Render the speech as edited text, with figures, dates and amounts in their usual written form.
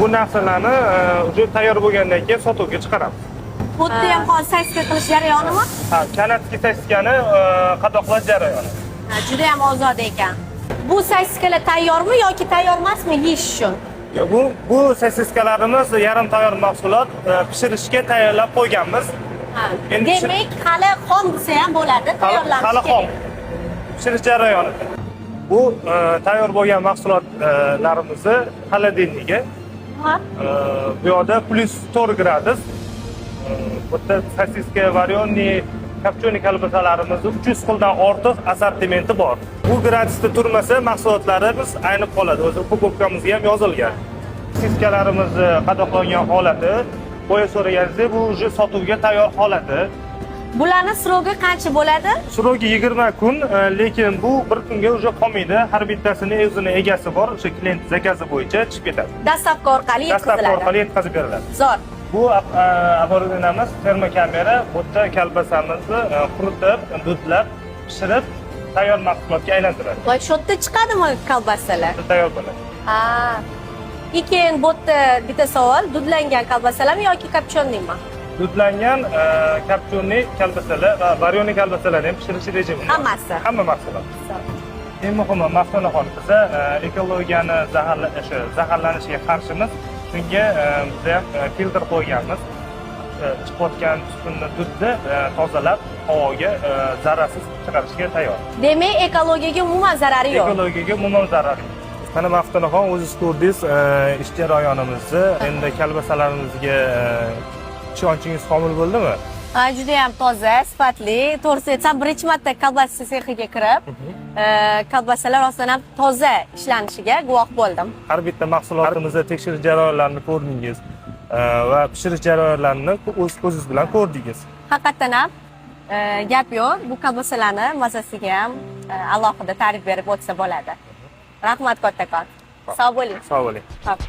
Bu narsalarni уже tayyor bo'lgandan keyin sotuvga chiqaramiz. Bu yerda ham hozir sasika qilish jarayonimi? Ha, kanatga saskani qadoqlash jarayoni. Juda ham ozoda ekan. Bu sasikalar tayyormi yoki tayyor emasmi yeyish uchun? Bu sosiskalarimiz yarim tayyor mahsulot, pishirishga tayyorlab qo'yganmiz. Demak, hali xom desa ham bo'ladi, tayyorlanishi hali xom. kerak. Pishirish jarayoni. Bu tayyor bo'lgan mahsulotlarimizni xolodilniga. Bu yerda +4 gradus. Bu yerda sosiska, varyonni, kopchoni kolbasalarimizni 300 xildan ortiq assortimenti bor. Bu gradusda turmasa mahsulotlarimiz aynib qoladi. O'zi упаковкамizga ham yozilgan. Sosiskalarimizni qadoqlangan holati, bo'ya so'raganingizda bu уже sotuvga tayyor holati. Bularning srogi qancha bo'ladi? Srogi 20 kun, lekin bu bir kunga уже qolmaydi. Har bittasini o'zini egasi bor, o'sha klient zakazi bo'yicha chiqib ketadi. Dastavka orqali yetkaziladi. Dastavka orqali yetkazib beriladi. Zo'r. Bu оборудованиemiz termokamera. Bu yerda kolbasamizni quritib, dudlab, pishirib, tayyor mahsulotga aylantiradi. Voy, shu yerda chiqadimi kolbasalar? Tayyor bo'ladi. Ha. Keyin bu yerda bitta savol, dudlangan kolbasalarmi yoki kopchonlimi? Dudlangan kopchonni kolbasalar va varyonni kolbasalarni ham pishirish rejimi. Hammasi. Hamma mahsulot. Eng muhimi, Maftunaxon, biz ekologiyani zaharlanishiga qarshimiz. Shunga biz ham filtr qo'yganmiz. Chiqayotgan tutunni dudni tozalab, havoga zararsiz chiqarishga tayyor. Demak, ekologiyaga umuman zarari yo'q. Ekologiyaga umuman zarari yo'q. Mana Maftunaxon, o'zingiz ko'rdingiz ish jarayonimizni. Endi kolbasalarimizga ishonchingiz komil bo'ldimi? Juda ham toza, sifatli. To'g'risi aytsam, birinchi marta kolbasa sexiga kirib, kolbasalar rostdan ham toza ishlanishiga guvoh bo'ldim. Har bitta mahsulotimizda tekshirish jarayonlarini ko'rdingiz va pishirish jarayonlarini o'z ko'zingiz bilan ko'rdingiz. Haqiqatan ham gap yo'q. Bu kolbasalarni mazasiga ham alohida ta'rif berib o'tsa bo'ladi. Rahmat kattakon. Sog' bo'ling. Sog' bo'ling. Xo'p.